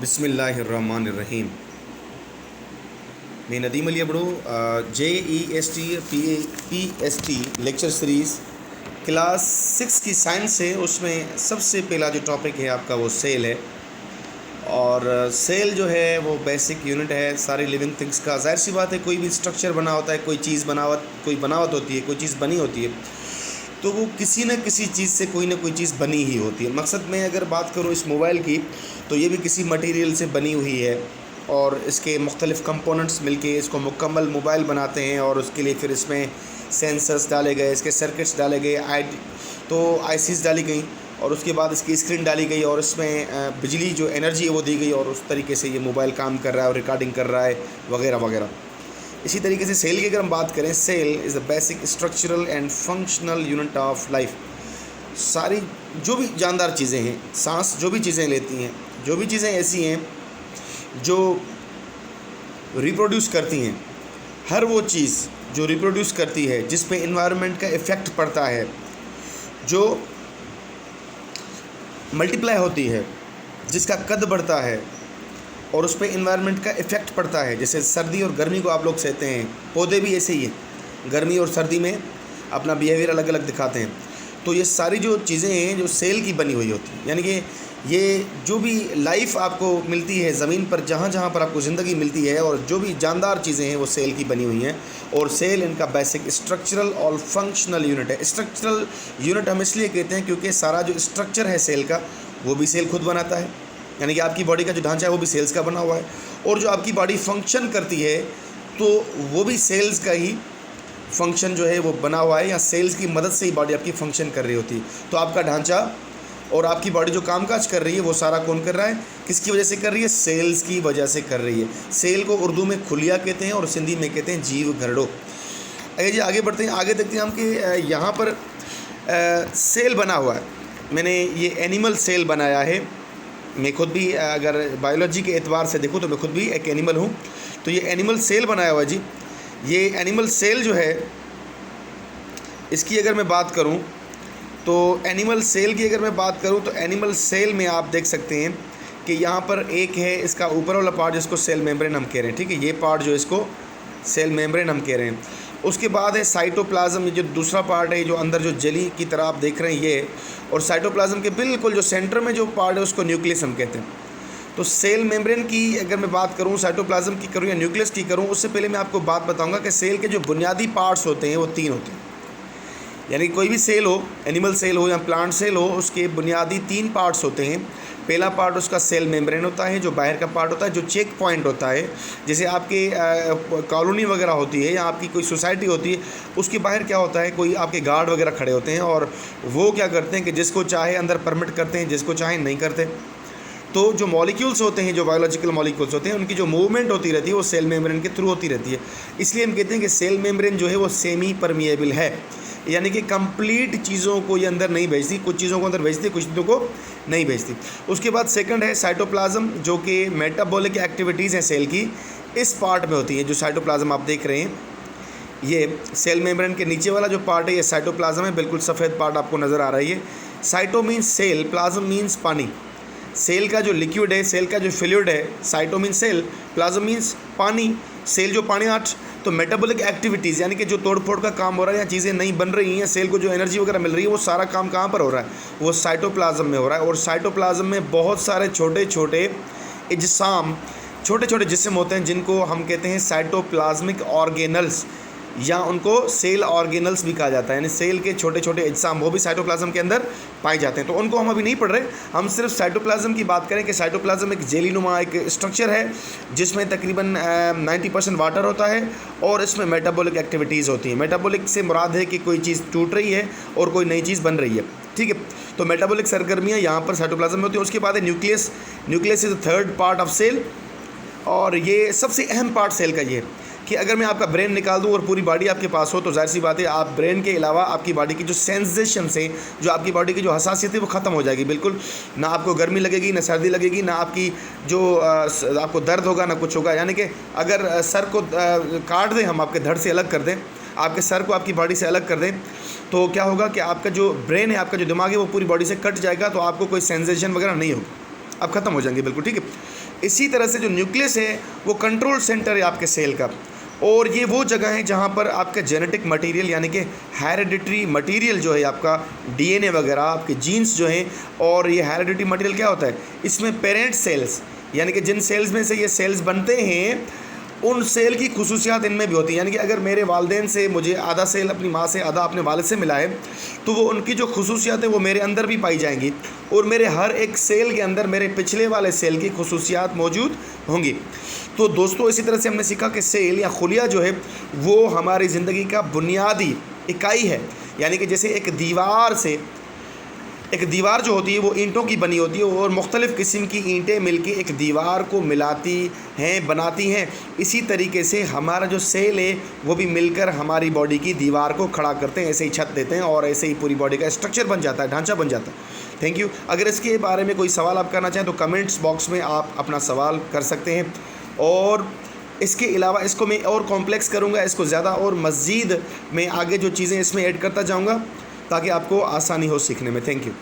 बिस्मिल्लाहिर्रहमानिर्रहीम। मैं Nadeem Ali Abro JEST lecture series class 6 की साइंस है। उसमें सबसे पहला जो टॉपिक है आपका वो सेल है। और सेल जो है वो बेसिक यूनिट है सारी लिविंग थिंग्स का। जाहिर सी बात है, कोई भी स्ट्रक्चर बना होता है, कोई बनावट होती है, कोई चीज़ बनी होती है, तो वो किसी न किसी चीज़ से कोई ना कोई चीज़ बनी ही होती है। मकसद मैं अगर बात करूँ इस मोबाइल की, तो ये भी किसी मटेरियल से बनी हुई है और इसके मुख्तलिफ़ कंपोनेंट्स मिलके इसको मुकम्मल मोबाइल बनाते हैं। और उसके लिए फिर इसमें सेंसर्स डाले गए, इसके सर्किट्स डाले गए, आईसीज़ डाली गई और उसके बाद इसकी स्क्रीन डाली गई और इसमें बिजली जो एनर्जी है वो दी गई और उस तरीके से ये मोबाइल काम कर रहा है और रिकॉर्डिंग कर रहा है वगैरह वगैरह। इसी तरीके से सेल की अगर हम बात करें, cell is the basic structural and functional unit of life. सारी जो भी जानदार चीज़ें हैं, सांस जो भी चीज़ें लेती हैं, जो भी चीज़ें ऐसी हैं जो रिप्रोड्यूस करती हैं, हर वो चीज़ जो रिप्रोड्यूस करती है जिस पे इन्वायरमेंट का इफ़ेक्ट पड़ता है, जो मल्टीप्लाई होती है, जिसका कद बढ़ता है और उस पर इन्वायरमेंट का इफ़ेक्ट पड़ता है। जैसे सर्दी और गर्मी को आप लोग सहते हैं, पौधे भी ऐसे ही हैं, गर्मी और सर्दी में अपना बिहेवियर अलग अलग दिखाते हैं। तो ये सारी जो चीज़ें हैं जो सेल की बनी हुई होती हैं, यानी कि ये जो भी लाइफ आपको मिलती है ज़मीन पर, जहाँ जहाँ पर आपको ज़िंदगी मिलती है, और जो भी जानदार चीज़ें हैं वो सेल की बनी हुई हैं। और सेल इनका बेसिक स्ट्रक्चरल और फंक्शनल यूनिट है। स्ट्रक्चरल यूनिट हम इसलिए कहते हैं क्योंकि सारा जो स्ट्रक्चर है सेल का वो भी सेल खुद बनाता है, यानी कि आपकी बॉडी का जो ढांचा है वो भी सेल्स का बना हुआ है। और जो आपकी बॉडी फंक्शन करती है तो वो भी सेल्स का ही फंक्शन जो है वो बना हुआ है, या सेल्स की मदद से ही बॉडी आपकी फंक्शन कर रही होती है। तो आपका ढांचा और आपकी बॉडी जो कामकाज कर रही है वो सारा कौन कर रहा है, किसकी वजह से कर रही है? सेल्स की वजह से कर रही है। सेल को उर्दू में खुलिया कहते हैं और सिंधी में कहते हैं जीव घरड़ो। अगर जी आगे बढ़ते हैं, आगे देखते हैं हम कि यहाँ पर सेल बना हुआ है। मैंने ये एनिमल सेल बनाया है। मैं खुद भी अगर बायोलॉजी के एतबार से देखूँ तो मैं खुद भी एक एनिमल हूँ। तो ये एनिमल सेल बनाया हुआ जी। ये एनिमल सेल जो है, इसकी अगर मैं बात करूँ तो एनिमल सेल की अगर मैं बात करूँ तो एनिमल सेल में आप देख सकते हैं कि यहाँ पर एक है इसका ऊपर वाला पार्ट जिसको सेल मेम्ब्रेन हम कह रहे हैं, ठीक है। ये पार्ट जो इसको सेल मेम्ब्रेन हम कह रहे हैं। उसके बाद है साइटोप्लाज्म, ये जो दूसरा पार्ट है जो अंदर जो जेली की तरह आप देख रहे हैं ये। और साइटोप्लाज्म के बिल्कुल जो सेंटर में जो पार्ट है उसको न्यूक्लियस हम कहते हैं। तो सेल मेम्ब्रेन की अगर मैं बात करूं, साइटोप्लाज्म की करूं या न्यूक्लियस की करूं, उससे पहले मैं आपको बात बताऊंगा कि सेल के जो बुनियादी पार्ट्स होते हैं वो 3 होते हैं। यानी कोई भी सेल हो, एनिमल सेल हो या प्लांट सेल हो, उसके बुनियादी 3 पार्ट्स होते हैं। पहला पार्ट उसका सेल मेम्ब्रेन होता है, जो बाहर का पार्ट होता है, जो चेक पॉइंट होता है। जैसे आपके कॉलोनी वगैरह होती है या आपकी कोई सोसाइटी होती है, उसके बाहर क्या होता है, कोई आपके गार्ड वगैरह खड़े होते हैं और वो क्या करते हैं कि जिसको चाहे अंदर परमिट करते हैं, जिसको चाहे नहीं करते। तो जो मॉलिक्यूल्स होते हैं, जो बायोलॉजिकल मॉलिक्यूल्स होते हैं, उनकी जो मूवमेंट होती रहती है वो सेल मेम्ब्रेन के थ्रू होती रहती है। इसलिए हम कहते हैं कि सेल मेम्ब्रेन जो है वो सेमी परमिएबल है, यानी कि कंप्लीट चीज़ों को ये अंदर नहीं भेजती। कुछ चीज़ों को अंदर भेजती, कुछ चीज़ों को नहीं भेजती। उसके बाद सेकंड है साइटोप्लाज्म, जो कि मेटाबॉलिक एक्टिविटीज़ हैं सेल की, इस पार्ट में होती है। जो साइटोप्लाज्म आप देख रहे हैं, ये सेल मेम्ब्रेन के नीचे वाला जो पार्ट है ये साइटोप्लाज्म है। बिल्कुल सफ़ेद पार्ट आपको नज़र आ रहा है ये। Cyto means cell, plasm means पानी। सेल का जो लिक्विड है, सेल का जो फ्लूइड है, cyto means cell, plasm means पानी। सेल जो पानी आठ, तो मेटाबॉलिक एक्टिविटीज़ यानी कि जो तोड़ फोड़ का काम हो रहा है या चीज़ें नहीं बन रही हैं, सेल को जो एनर्जी वगैरह मिल रही है, वो सारा काम कहाँ पर हो रहा है? वो साइटोप्लाज्म में हो रहा है। और साइटोप्लाज्म में बहुत सारे छोटे छोटे इजसाम, छोटे छोटे जिस्म होते हैं जिनको हम कहते हैं साइटोप्लाज्मिक ऑर्गेनल्स, या उनको सेल ऑर्गेनल्स भी कहा जाता है। यानी सेल के छोटे छोटे इजसाम वो भी साइटोप्लाज्म के अंदर पाए जाते हैं। तो उनको हम अभी नहीं पढ़ रहे, हम सिर्फ साइटोप्लाज्म की बात करें कि साइटोप्लाज्म एक जेलीनुमा एक स्ट्रक्चर है जिसमें तकरीबन 90% वाटर होता है और इसमें मेटाबॉलिक एक्टिविटीज़ होती हैं। मेटाबॉलिक से मुराद है कि कोई चीज़ टूट रही है और कोई नई चीज़ बन रही है, ठीक है। तो मेटाबॉलिक सरगर्मियाँ यहाँ पर साइटोप्लाज्म में होती हैं। उसके बाद है nucleus. Nucleus is the third part of cell, और ये सबसे अहम पार्ट सेल का ये है कि अगर मैं आपका ब्रेन निकाल दूं और पूरी बॉडी आपके पास हो तो जाहिर सी बात है आप ब्रेन के अलावा आपकी बॉडी की जो सेंसेशंस हैं, जो आपकी बॉडी की जो हसासियत है वो ख़त्म हो जाएगी बिल्कुल। ना आपको गर्मी लगेगी, ना सर्दी लगेगी, ना आपकी जो आपको दर्द होगा, ना कुछ होगा। यानी कि अगर सर को काट दें, हम आपके धड़ से अलग कर दें, आपके सर को आपकी बॉडी से अलग कर दें, तो क्या होगा कि आपका जो ब्रेन है, आपका जो दिमाग है वो पूरी बॉडी से कट जाएगा, तो आपको कोई सेंसेशन वगैरह नहीं होगी। अब ख़त्म हो जाएंगे बिल्कुल, ठीक है। इसी तरह से जो न्यूक्लियस है वो कंट्रोल सेंटर है आपके सेल का, और ये वो जगह है जहाँ पर आपका जेनेटिक मटेरियल यानी कि हेरिडिटरी मटेरियल जो है आपका डीएनए वगैरह, आपके जीन्स जो हैं, और ये हेरिडिटरी मटेरियल क्या होता है, इसमें पेरेंट सेल्स यानी कि जिन सेल्स में से ये सेल्स बनते हैं उन सेल की खुसूसियात इनमें भी होती हैं। यानी कि अगर मेरे वालिदैन से मुझे आधा सेल अपनी माँ से आधा अपने वालिद से मिला है तो वो उनकी जो खुसूसियात है वो मेरे अंदर भी पाई जाएंगी, और मेरे हर एक सेल के अंदर मेरे पिछले वाले सेल की खुसूसियात मौजूद होंगी। तो दोस्तों इसी तरह से हमने सीखा कि सेल या खुलिया जो है वो हमारी ज़िंदगी का बुनियादी इकाई है। यानी कि जैसे एक दीवार जो होती है वो ईंटों की बनी होती है, और मुख्तलिफ़ किस्म की ईंटें मिलके एक दीवार को मिलाती हैं, बनाती हैं। इसी तरीके से हमारा जो सेल है वो भी मिलकर हमारी बॉडी की दीवार को खड़ा करते हैं, ऐसे ही छत देते हैं, और ऐसे ही पूरी बॉडी का स्ट्रक्चर बन जाता है, ढांचा बन जाता है। Thank you. अगर इसके बारे में कोई सवाल आप करना चाहें तो कमेंट्स बॉक्स में आप अपना सवाल कर सकते हैं, और इसके अलावा इसको मैं और कॉम्प्लेक्स करूँगा, इसको ज़्यादा और मज़ीद मैं आगे जो चीज़ें इसमें ऐड करता जाऊँगा ताकि आपको आसानी हो सीखने में। Thank you.